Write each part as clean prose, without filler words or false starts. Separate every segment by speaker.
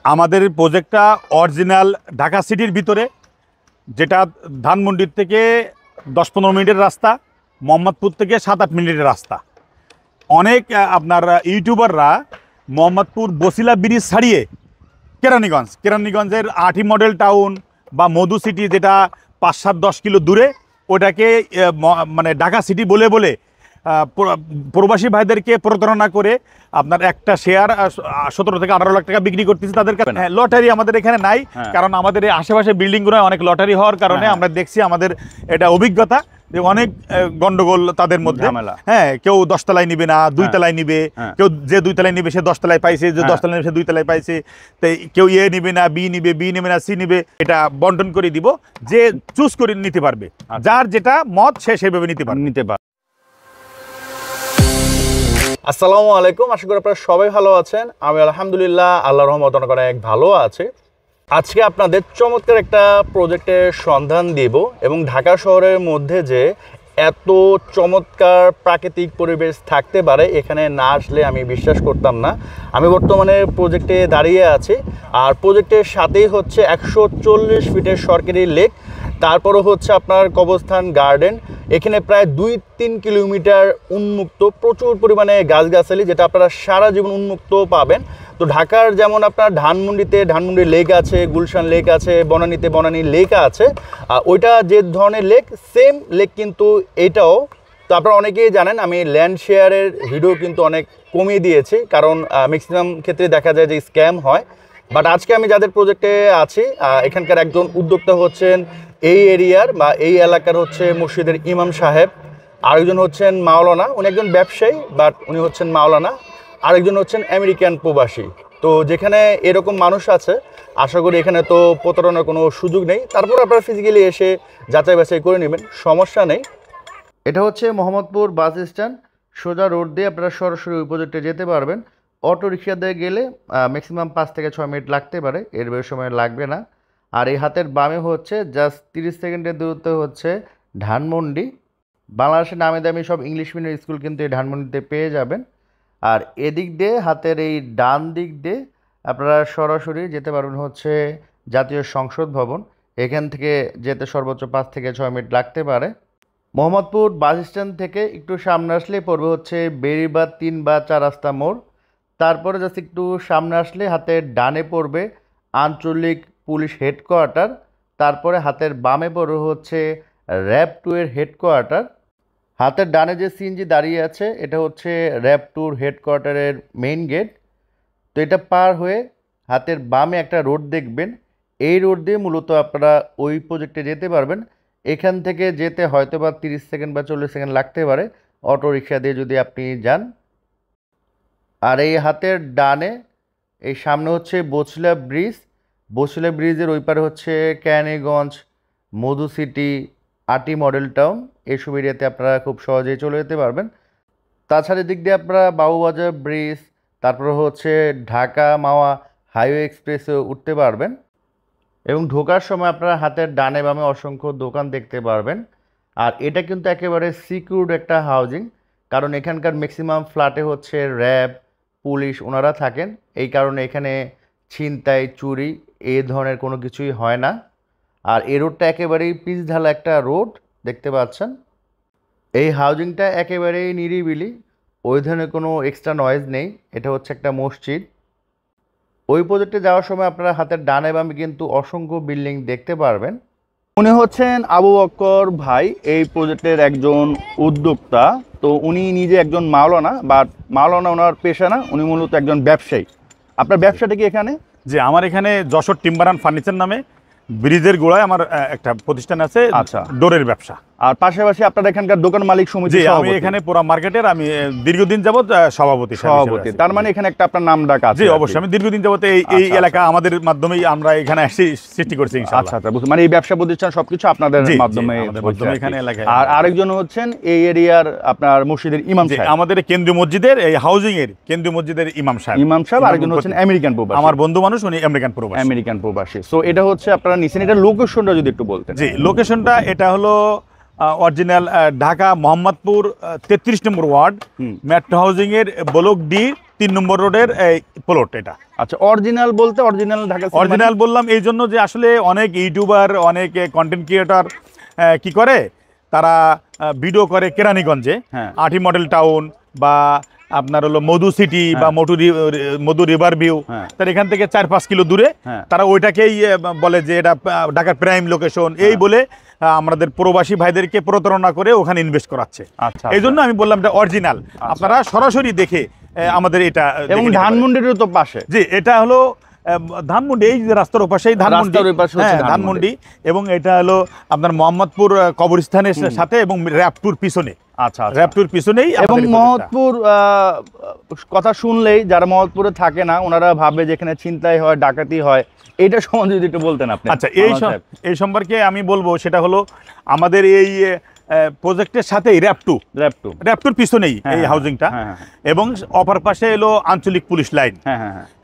Speaker 1: আমাদের প্রজেক্টটা অরিজিনাল ঢাকা সিটির ভিতরে, যেটা ধানমন্ডির থেকে 10-15 মিনিটের রাস্তা, মোহাম্মদপুর থেকে 7-8 মিনিটের রাস্তা। অনেক আপনার ইউটিউবাররা মোহাম্মদপুর বসিলা ব্রিজ ছাড়িয়ে কেরানীগঞ্জের 8 মডেল টাউন বা মধু সিটি, যেটা 5-7-10 কিলো দূরে, ওটাকে মানে ঢাকা সিটি বলে বলে প্রবাসী ভাইদেরকে প্রতারণা করে আপনার একটা শেয়ার 17 থেকে 18 লাখ টাকা বিক্রি করতেছে তাদের কাছে। হ্যাঁ, লটারি আমাদের এখানে নাই, কারণ আমাদের এই আশেপাশে বিল্ডিংগুলো অনেক লটারি হওয়ার কারণে আমরা দেখছি, আমাদের এটা অভিজ্ঞতা যে অনেক গন্ডগোল তাদের মধ্যে। হ্যাঁ, কেউ 10 তলায় নিবে না, 2 তলায় নিবে, কেউ যে 2 তলায় নিবে সে 10 তলায় পাইছে, যে 10 তলায় নিবে সে 2 তলায় পাইছে। তাই কেউ এ নিবে না, বি নিবে না, সি নিবে। এটা বন্টন করে দিব, যে চুজ করে নিতে পারবে, যার যেটা মত সে সেভাবে নিতে পারবে।
Speaker 2: আসসালামু আলাইকুম, আশা করি আপনারা সবাই ভালো আছেন। আমি আলহামদুলিল্লাহ আল্লাহর রহমতে অনেক ভালো আছি। আজকে আপনাদের চমৎকার একটা প্রজেক্টের সন্ধান দিব, এবং ঢাকা শহরের মধ্যে যে এত চমৎকার প্রাকৃতিক পরিবেশ থাকতে পারে এখানে না আসলে আমি বিশ্বাস করতাম না। আমি বর্তমানে প্রজেক্টে দাঁড়িয়ে আছি, আর প্রজেক্টের সাথেই হচ্ছে 140 ফিটের সরকারি লেক, তারপরও হচ্ছে আপনার কবরস্থান গার্ডেন। এখানে প্রায় 2-3 কিলোমিটার উন্মুক্ত প্রচুর পরিমাণে গাছগাছালি, যেটা আপনারা সারা জীবন উন্মুক্ত পাবেন। তো ঢাকার যেমন আপনার ধানমন্ডিতে ধানমন্ডি লেক আছে, গুলশান লেক আছে, বনানীতে বনানী লেক আছে, ওইটা যে ধরনের লেক সেম লেক কিন্তু এটাও। তো আপনারা অনেকেই জানেন আমি ল্যান্ড শেয়ারের ভিডিও কিন্তু অনেক কমিয়ে দিয়েছি, কারণ ম্যাক্সিমাম ক্ষেত্রে দেখা যায় যে স্ক্যাম হয়। বাট আজকে আমি যাদের প্রজেক্টে আছি এখানকার একজন উদ্যোক্তা হচ্ছেন এই এরিয়ার বা এই এলাকার হচ্ছে মসজিদের ইমাম সাহেব, আরেকজন হচ্ছেন মাওলানা, উনি একজন ব্যবসায়ী বাট উনি হচ্ছেন মাওলানা, আরেকজন হচ্ছেন আমেরিকান প্রবাসী। তো যেখানে এরকম মানুষ আছে আশা করি এখানে তো প্রতারণার কোনো সুযোগ নেই। তারপর আপনারা ফিজিক্যালি এসে যাচাই বাছাই করে নেবেন, সমস্যা নেই। এটা হচ্ছে মোহাম্মদপুর বাস স্ট্যান্ড, সোজা রোড দিয়ে আপনারা সরাসরি ওই প্রজেক্টে যেতে পারবেন। অটো রিক্সা দিয়ে গেলে ম্যাক্সিমাম 5 থেকে 6 মিনিট লাগতে পারে, এর বেশি সময় লাগবে না। আর এই হাতের বামে হচ্ছে জাস্ট 30 সেকেন্ডের দূরত্বে হচ্ছে ধানমন্ডি। বাংলাদেশের নামে দামি সব ইংলিশ মিডিয়াম স্কুল কিন্তু এই ধানমন্ডিতে পেয়ে যাবেন। আর এদিক দিয়ে হাতের এই ডান দিক দিয়ে আপনারা সরাসরি যেতে পারবেন হচ্ছে জাতীয় সংসদ ভবন। এখান থেকে যেতে সর্বোচ্চ 5 থেকে 6 মিনিট লাগতে পারে। মোহাম্মদপুর বাস স্ট্যান্ড থেকে একটু সামনে আসলে পড়বে হচ্ছে বেড়িবাঁধ 3 বা 4 রাস্তা মোড়। তারপরে জাস্ট একটু সামনে আসলে হাতের ডানে পড়বে আঞ্চলিক পুলিশ হেডকোয়ার্টার। তারপরে হাতের বামে পড়বে হচ্ছে র্যাব 2 এর হেডকোয়ার্টার। হাতের ডানে যে সিএনজি দাঁড়িয়ে আছে এটা হচ্ছে র্যাব 2 হেডকোয়ার্টারের মেইন গেট। তো এটা পার হয়ে হাতের বামে একটা রোড দেখবেন, এই রোড দিয়ে মূলত আপনারা ওই প্রজেক্টে যেতে পারবেন। এখান থেকে যেতে হয়তো বা 30 সেকেন্ড বা 40 সেকেন্ড লাগতে পারে অটো রিক্সা দিয়ে যদি আপনি যান। আর এই হাতের ডানে এই সামনে হচ্ছে বছিলা ব্রিজ। বছিলা ব্রিজের ওই পারে হচ্ছে কেরানীগঞ্জ, মধু সিটি, 8 মডেল টাউন, এইসব এরিয়াতে আপনারা খুব সহজেই চলে যেতে পারবেন। তাছাড়া দিক দিয়ে আপনারা বাবুবাজার ব্রিজ, তারপরে হচ্ছে ঢাকা মাওয়া হাইওয়ে এক্সপ্রেসে উঠতে পারবেন। এবং ঢোকার সময় আপনারা হাতের ডানে বামে অসংখ্য দোকান দেখতে পারবেন। আর এটা কিন্তু একেবারে সিকিউরড একটা হাউজিং, কারণ এখানকার ম্যাক্সিমাম ফ্ল্যাটে হচ্ছে র্যাব পুলিশ ওনারা থাকেন, এই কারণে এখানে ছিনতাই চুরি এই ধরনের কোনো কিছুই হয় না। আর এই রোডটা একেবারেই পিচ ঢালা একটা রোড দেখতে পাচ্ছেন। এই হাউজিংটা একেবারেই নিরিবিলি, ওই ধরনের কোনো এক্সট্রা নয়েজ নেই। এটা হচ্ছে একটা মসজিদ। ওই প্রজেক্টে যাওয়ার সময় আপনারা হাতের ডানে বামে কিন্তু অসংখ্য বিল্ডিং দেখতে পারবেন।
Speaker 3: উনি হচ্ছেন আবু বক্কর ভাই, এই প্রজেক্টের একজন উদ্যোক্তা। তো উনি নিজে একজন মাওলানা, বাট মাওলানা ওনার পেশা না, উনি মূলত একজন ব্যবসায়ী। আপনার ব্যবসাটা কি এখানে?
Speaker 1: যে আমার এখানে যশোর টিম্বার অ্যান্ড ফার্নিচার নামে ব্রিজের গোড়ায় আমার একটা প্রতিষ্ঠান আছে,
Speaker 3: আচ্ছা,
Speaker 1: ডোরের ব্যবসা।
Speaker 3: আর পাশাপাশি আপনার এখানকার দোকান মালিক সমিতি?
Speaker 1: আমি এখানে পুরো মার্কেটের আমি দীর্ঘদিন যাবত সভাপতি।
Speaker 3: তার মানে এখানে একটা আপনার নাম ডাক আছে?
Speaker 1: জি অবশ্যই, আমি দীর্ঘদিন যাবত এই এলাকা আমাদের মাধ্যমেই আমরা এখানে সৃষ্টি করছি ইনশাআল্লাহ।
Speaker 3: আচ্ছা, মানে এই ব্যবসা প্রতিষ্ঠান সবকিছু আপনাদের মাধ্যমে
Speaker 1: এখানে এলাকায়।
Speaker 3: আর আরেকজন হচ্ছেন এই এরিয়ার আপনার মসজিদের ইমাম সাহেব,
Speaker 1: আমাদের কেন্দ্রীয় মসজিদের এই হাউজিং এর কেন্দ্রীয় মসজিদের ইমাম সাহেব।
Speaker 3: আরেকজন হচ্ছেন আমেরিকান প্রবাসী,
Speaker 1: আমার বন্ধু মানুষ, উনি আমেরিকান প্রবাসী।
Speaker 3: সো এটা হচ্ছে আপনারা নিছেন, এটা লোকেশনটা যদি একটু বলতেন।
Speaker 1: জি, লোকেশনটা এটা হলো অরিজিনাল ঢাকা মোহাম্মদপুর 33 নম্বর ওয়ার্ড, মেট্রো হাউজিং এর ব্লক ডি 3 নম্বর রোডের প্লট এটা।
Speaker 3: আচ্ছা, অরিজিনাল বলতে অরিজিনাল ঢাকা
Speaker 1: অরিজিনাল বললাম এই জন্য যে আসলে অনেক ইউটিউবার, অনেক কন্টেন্ট ক্রিয়েটর কি করে, তারা ভিডিও করে কেরানীগঞ্জে,
Speaker 3: হ্যাঁ।
Speaker 1: 8 মডেল টাউন বা আপনার হলো মধু সিটি বা মধু রিভার ভিউ,
Speaker 3: হ্যাঁ।
Speaker 1: তার এখান থেকে 4-5 কিলো দূরে,
Speaker 3: হ্যাঁ।
Speaker 1: তারা ওইটাকেই বলে যে এটা ঢাকার প্রাইম লোকেশন এই বলে আমাদের প্রবাসী ভাইদেরকে প্রতারণা করে ওখানে ইনভেস্ট করাচ্ছে।
Speaker 3: আচ্ছা,
Speaker 1: এই জন্য আমি বললাম এটা অরিজিনাল, আপনারা সরাসরি দেখে আমাদের এটা
Speaker 3: এবং
Speaker 1: দেখে নিতে পারেন।
Speaker 3: ধানমন্ডিরও তো পাশে।
Speaker 1: জি, এটা হলো ধানমন্ডি, এই যে রাস্তার ওপাশেই ধানমন্ডি,
Speaker 3: রাস্তার ওই পাশে হচ্ছে
Speaker 1: হ্যাঁ ধানমন্ডি, এবং এটা হলো আপনার মোহাম্মদপুর কবরস্থানের সাথে এবং র্যাপটুর পিছনে,
Speaker 3: আচ্ছা,
Speaker 1: র্যাপটুর পিছনেই
Speaker 3: এবং
Speaker 1: আমাদের এই
Speaker 3: মহৎপুর কথা শুনলেই যারা মহৎপুরে থাকে না ওনারা ভাবে যেখানে ছিনতাই হয়, ডাকাতি হয়, এটা সম্বন্ধে যদি একটু বলতেন আপনি।
Speaker 1: প্রজেক্টটা। আচ্ছা, এই সম্পর্কে আমি বলবো, সেটা হলো আমাদের এই প্রজেক্টের সাথেই র্যাপটুর পিছনেই এই হাউজিংটা, এবং অপর পাশে এলো আঞ্চলিক পুলিশ লাইন।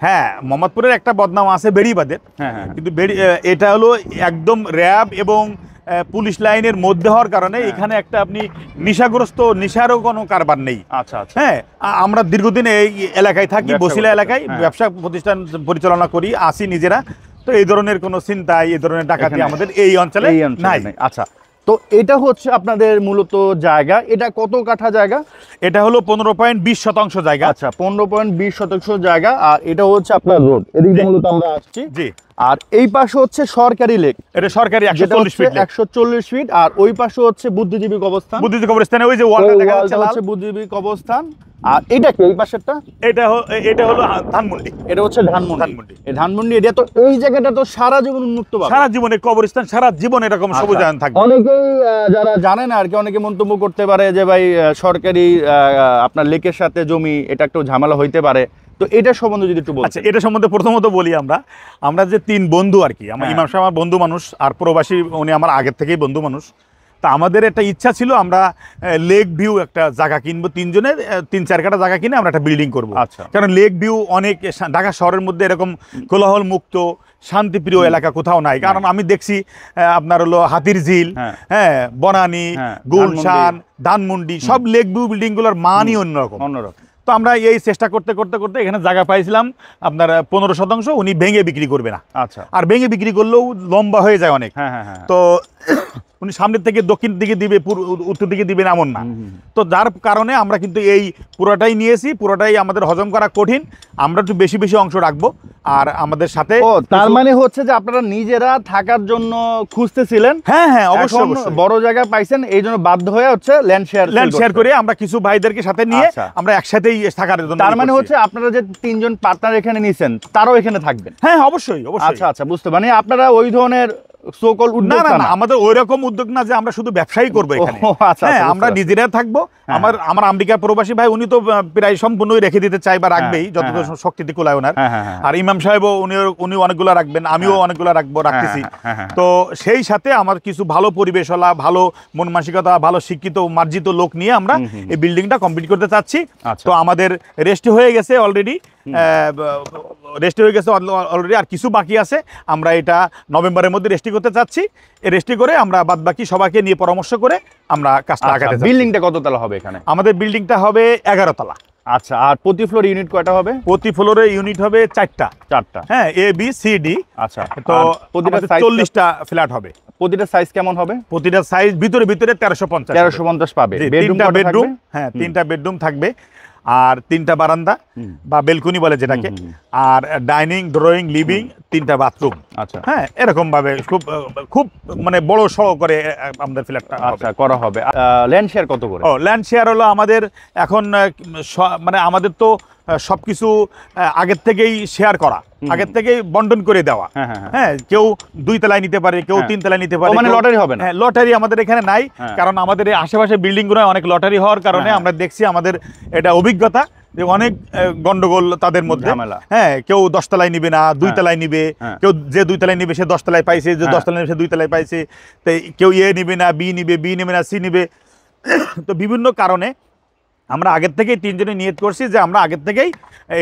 Speaker 1: হ্যাঁ, মোহাম্মদপুরের একটা বদনাম আছে বেড়িবাদের, কিন্তু এটা হলো একদম র্যাব এবং পুলিশ লাইনের মধ্যে হওয়ার কারণে এখানে একটা আপনি নেশারও কোনো কারবার নেই।
Speaker 3: আচ্ছা,
Speaker 1: হ্যাঁ, আমরা দীর্ঘদিন এই এলাকায় থাকি, বসিলা এলাকায় ব্যবসা প্রতিষ্ঠান পরিচালনা করি, আসি নিজেরা, তো এই ধরনের কোনো চিন্তাই, এই ধরনের ডাকাতি আমাদের এই অঞ্চলে নাই।
Speaker 3: আচ্ছা, তো এটা হচ্ছে আপনাদের মূলত জায়গা, এটা কত কাঠা জায়গা?
Speaker 1: এটা হলো 15.20 জায়গা।
Speaker 3: আচ্ছা, 15.20 জায়গা, আর এটা হচ্ছে আপনার রোড, এদিকে মূলত আমরা আসছি।
Speaker 1: জি,
Speaker 3: আর এই পাশে হচ্ছে সরকারি লেক,
Speaker 1: এটা সরকারি 140 ফিট,
Speaker 3: 140 ফিট, আর ওই পাশে হচ্ছে বুদ্ধিজীবী কবরস্থান,
Speaker 1: কবরস্থানে ওই যে ওয়ালটা দেখা যাচ্ছে
Speaker 3: হচ্ছে বুদ্ধিজীবী কবরস্থান। আর এটা কি এই পাশেরটা?
Speaker 1: এটা হলো ধানমন্ডি,
Speaker 3: এটা হচ্ছে ধানমন্ডি। এই ধানমন্ডি এরিয়া, তো এই জায়গাটা তো সারা জীবন উন্মুক্ত পাবে,
Speaker 1: সারা জীবনে কবরস্থান, সারা জীবন এরকম সবুজায়ন থাকবে।
Speaker 3: অনেকেই যারা জানে না আর কি, অনেকে মন্তব্য করতে পারে যে ভাই সরকারি আপনার লেকের সাথে জমি, এটা একটু ঝামেলা হইতে পারে, তো এটা সম্বন্ধে যদি একটু বলতেন।
Speaker 1: আচ্ছা, এটা সম্বন্ধে প্রথমত বলি, আমরা যে 3 বন্ধু আর কি, আমার ইমাম সাহেব আমার বন্ধু মানুষ, আর প্রবাসী উনি আমার আগের থেকেই বন্ধু মানুষ। তা আমাদের একটা ইচ্ছা ছিল, আমরা লেক ভিউ একটা জায়গা কিনবো, 3 জনের 3-4 কাঠা জায়গা কিনে আমরা একটা বিল্ডিং করবো।
Speaker 3: আচ্ছা,
Speaker 1: কারণ লেক ভিউ অনেক ঢাকা শহরের মধ্যে এরকম কোলাহল মুক্ত শান্তিপ্রিয় এলাকা কোথাও নাই। কারণ আমি দেখছি আপনার হলো হাতির ঝিল, হ্যাঁ, বনানী, গুলশান, ধানমন্ডি, সব লেক ভিউ বিল্ডিং গুলোর মানই অন্যরকম। তো আমরা এই চেষ্টা করতে করতে করতে এখানে জায়গা পাইছিলাম আপনার 15%, উনি ভেঙে বিক্রি করবে না।
Speaker 3: আচ্ছা,
Speaker 1: আর ভেঙে বিক্রি করলেও লম্বা হয়ে যায় অনেক। তো উনি সামনের থেকে দক্ষিণ দিকে দিবে, উত্তর দিকে দিবেন এমন না। তো যার কারণে আমরা কিন্তু এই পুরোটাই নিয়েছি, পুরোটাই আমাদের হজম করা কঠিন, আমরা একটু বেশি বেশি অংশ রাখবো। আর আমাদের সাথে
Speaker 3: তার মানে হচ্ছে যে আপনারা নিজেরা থাকার জন্য খুঁজতেছিলেন।
Speaker 1: হ্যাঁ, অবশ্যই
Speaker 3: বড় জায়গা পাইছেন, এই জন্য বাধ্য হয়ে হচ্ছে ল্যান্ড শেয়ার
Speaker 1: করে আমরা কিছু ভাইদেরকে সাথে নিয়ে আমরা একসাথেই থাকার জন্য।
Speaker 3: তার মানে হচ্ছে আপনারা যে 3 জন পার্টনার এখানে নিয়েছেন, তারাও এখানে থাকবেন?
Speaker 1: হ্যাঁ, অবশ্যই।
Speaker 3: আচ্ছা, বুঝতে, মানে আপনারা ওই ধরনের
Speaker 1: না, আমাদের ওইরকম উদ্যোগ না যে আমরা শুধু ব্যবসায়ী করবো এখানে। হ্যাঁ, আমরা নিজেরা থাকবো। আমার আমেরিকা প্রবাসী ভাই, উনি তো প্রায় সম্পূর্ণই রেখে দিতে চাই বা রাখবেই, যতটুকু শক্তিতে কুলায় ওনার। আর ইমাম সাহেবও উনি অনেকগুলো রাখবেন, আমিও অনেকগুলো রাখতেছি। তো সেই সাথে আমার কিছু ভালো পরিবেশওয়ালা, ভালো মন মানসিকতা, ভালো শিক্ষিত মার্জিত লোক নিয়ে আমরা এই বিল্ডিংটা কমপ্লিট করতে চাচ্ছি। তো আমাদের রেস্ট হয়ে গেছে অলরেডি, আর কিছু বাকি আছে। আমরা এটা নভেম্বরের মধ্যে রেস্টি করতে চাচ্ছি। রেস্টি করে আমরা বাদ বাকি সবাইকে নিয়ে পরামর্শ করে আমরা কাজটা আগাতে চাচ্ছি।
Speaker 3: বিল্ডিংটা কত তলা হবে এখানে?
Speaker 1: আমাদের বিল্ডিংটা হবে 11 তলা।
Speaker 3: আচ্ছা, আর প্রতি ফ্লোর ইউনিট কয়টা হবে?
Speaker 1: প্রতি ফ্লোরে ইউনিট হবে 4টা। হ্যাঁ, A B C D।
Speaker 3: আচ্ছা,
Speaker 1: তো প্রতিটা 40টা ফ্ল্যাট হবে।
Speaker 3: প্রতিটা সাইজ কেমন হবে?
Speaker 1: প্রতিটা সাইজ ভিতরে 1350 পাবে। 3টা বেডরুম, হ্যাঁ 3টা বেডরুম থাকবে, আর 3টা বারান্দা বা বেলকনি বলে যেটাকে, আর ডাইনিং, ড্রয়িং, লিভিং, 3টা বাথরুম।
Speaker 3: আচ্ছা,
Speaker 1: হ্যাঁ, এরকম ভাবে খুব মানে বড় সহ করে আমাদের ফ্ল্যাটটা
Speaker 3: করা হবে। ল্যান্ড শেয়ার কত করে?
Speaker 1: ল্যান্ড শেয়ার হলো আমাদের এখন মানে আমাদের তো সবকিছু আগের থেকেই শেয়ার করা, আগের থেকেই বন্টন করে দেওয়া। হ্যাঁ, কেউ 2 তলায় নিতে পারে, কেউ 3 তলায় নিতে পারে।
Speaker 3: মানে লটারি হবে না?
Speaker 1: হ্যাঁ, লটারি আমাদের এখানে নাই, কারণ আমাদের এই আশেপাশে বিল্ডিং গুলো অনেক লটারি হওয়ার কারণে আমরা দেখছি, আমাদের এটা অভিজ্ঞতা যে অনেক গন্ডগোল তাদের মধ্যে। হ্যাঁ, কেউ 10 তলায় নিবে না, 2 তলায় নিবে। কেউ যে 2 তলায় নিবে সে 10 তলায় পাইছে, যে 10 তলায় নিবে সে 2 তলায় পাইছে। তো কেউ নিবে না, বি নিবে না, সি নিবে। তো বিভিন্ন কারণে আমরা আগের থেকেই 3 জনে নিয়ত করছি যে আমরা আগের থেকেই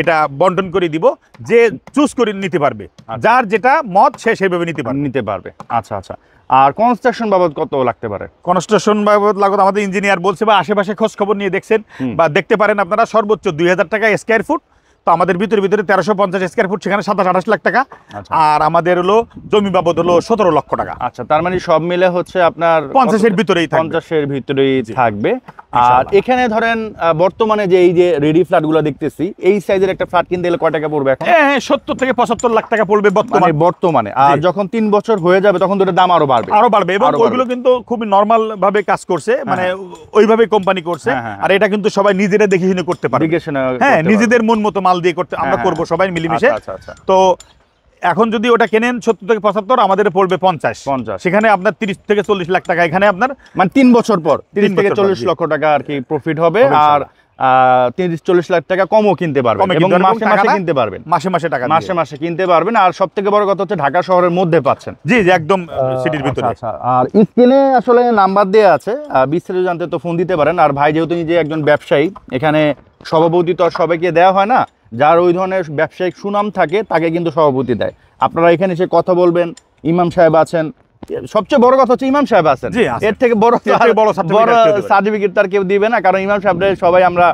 Speaker 1: এটা বন্টন করে দিব, যে চুজ করে নিতে পারবে, যার যেটা মত সে সেভাবে নিতে পারবে।
Speaker 3: আচ্ছা, আর কনস্ট্রাকশন বাবদ কত লাগতে পারে?
Speaker 1: কনস্ট্রাকশন বাবদ লাগত আমাদের ইঞ্জিনিয়ার বলছে, বা আশেপাশে খোঁজ খবর নিয়ে দেখছেন বা দেখতে পারেন আপনারা, সর্বোচ্চ 2000 টাকা স্কয়ার ফুট তো আমাদের ভিতরে 1350 স্কয়ার ফুট, সেখানে 27-28 লাখ টাকা।
Speaker 3: আচ্ছা।
Speaker 1: আর আমাদের হলো জমি বাবদ হলো 17 লক্ষ টাকা।
Speaker 3: আচ্ছা, তার মানে সব মিলে হচ্ছে আপনার
Speaker 1: 50-এর ভিতরেই থাকবে।
Speaker 3: 50-এর ভিতরেই থাকবে। আর
Speaker 1: ইনশাআল্লাহ।
Speaker 3: এখানে ধরেন বর্তমানে যে এই যে রেডি ফ্ল্যাটগুলো দেখতেছি, এই সাইজের একটা ফ্ল্যাট কিনতে গেলে কয় টাকা পড়বে এখন?
Speaker 1: হ্যাঁ, 70 থেকে 75 লাখ টাকা পড়বে
Speaker 3: মানে বর্তমানে। আর
Speaker 1: জি।
Speaker 3: যখন 3 বছর হয়ে যাবে তখন তো এটার দাম আরো বাড়বে।
Speaker 1: আরো বাড়বে, এবং
Speaker 3: আরো বাড়বে।
Speaker 1: ওইগুলো কিন্তু খুবই নরমাল ভাবে কাজ করছে, মানে ওইভাবে কোম্পানি করছে।
Speaker 3: হ্যাঁ, হ্যাঁ,
Speaker 1: আর এটা কিন্তু সবাই নিজেরা দেখে শুনে করতে পারবে।
Speaker 3: দেখে শুনে করতে
Speaker 1: হ্যাঁ,
Speaker 3: পারবে।
Speaker 1: নিজেদের মন মতো মাল দিয়ে করতে আমরা
Speaker 3: হ্যাঁ,
Speaker 1: করব সবাই মিলেমিশে।
Speaker 3: আচ্ছা, আচ্ছা।
Speaker 1: তো এখন যদি ওটা কেনেন 70 থেকে 75, আমাদের পড়বে 50। সেখানে আপনার 30 থেকে 40 লাখ টাকা এখানে আপনার
Speaker 3: মানে 3 বছর পর 30 থেকে
Speaker 1: বছর পর,
Speaker 3: 40
Speaker 1: জি।
Speaker 3: লক্ষ টাকা আর কি প্রফিট হবে।
Speaker 1: হবে
Speaker 3: আর 30-40 লাখ টাকা কমও কিনতে পারবেন
Speaker 1: কমে
Speaker 3: এবং
Speaker 1: কিনতে পারবেন,
Speaker 3: মাসে মাসে
Speaker 1: টাকাটা
Speaker 3: কিনতে পারবেন।
Speaker 1: মাসে মাসে টাকা
Speaker 3: মাসে মাসে কিনতে পারবেন। আর সবথেকে বড় কথা হচ্ছে ঢাকা শহরের মধ্যে পাচ্ছেন।
Speaker 1: জি জি, একদম সিটির ভিতরে।
Speaker 3: আচ্ছা, আর স্ক্রিনে আসলে নাম্বার দেওয়া আছে, বিস্তারিত জানতে তো ফোন দিতে পারেন। আর ভাই যেহেতু নিজে একজন ব্যবসায়ী, এখানে সভাপতি তো আর সবাইকে দেওয়া হয় না, যার ওই ধরনের ব্যবসায়িক সুনাম থাকে তাকে কিন্তু সভাপতি দেয়। আপনারা এখানে এসে কথা বলবেন, ইমাম সাহেব আছেন, সবচেয়ে বড় কথা হচ্ছে ইমাম সাহেব আছেন।
Speaker 1: জি, আছেন।
Speaker 3: এর থেকে বড় সার্টিফিকেট তার কেউ দিবে না, কারণ ইমাম সাহেবদের সবাই আমরা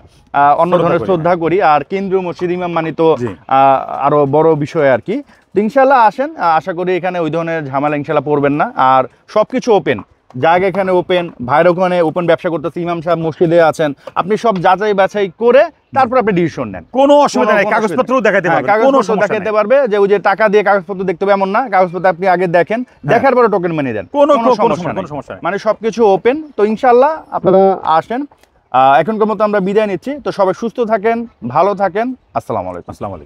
Speaker 3: অন্য
Speaker 1: শ্রদ্ধা
Speaker 3: ধরনের
Speaker 1: করি।
Speaker 3: শ্রদ্ধা করি। আর কেন্দ্রীয় মসজিদ ইমাম মানে তো
Speaker 1: জি।
Speaker 3: আরো বড় বিষয় আর কি। তো ইনশাল্লাহ আসেন, আশা করি এখানে ওই ধরনের ঝামেলা ইনশাল্লাহ পড়বেন না। আর সবকিছু ওপেন, জায়গা এখানে ওপেন, ভাইয়ের ওখানে ওপেন ব্যবসা করতেছে, ইমাম সাহেব মসজিদে আছেন, আপনি সব যাচাই বাছাই করে তারপর আপনি ডিসিশন নেন।
Speaker 1: কোনো অসুবিধা নাই,
Speaker 3: কোনো
Speaker 1: কাগজপত্রও দেখাতে
Speaker 3: হ্যাঁ,
Speaker 1: পারবে, কোনো
Speaker 3: কাগজপত্র
Speaker 1: সমস্যা
Speaker 3: দেখাতে
Speaker 1: নাই।
Speaker 3: পারবে, যে ওই যে টাকা দিয়ে কাগজপত্র দেখতে হবে এমন না, কাগজপত্র আপনি আগে দেখেন, দেখার পরে টোকেন মানি দেন,
Speaker 1: কোনো
Speaker 3: সমস্যা নেই।
Speaker 1: সমস্যা নেই।
Speaker 3: মানে সবকিছু ওপেন। তো ইনশাল্লাহ আপনারা আসেন। এখনকার মতো আমরা বিদায় নিচ্ছি। তো সবাই সুস্থ থাকেন, ভালো থাকেন। আসসালামু আলাইকুম।
Speaker 1: আসসালামু আলাইকুম।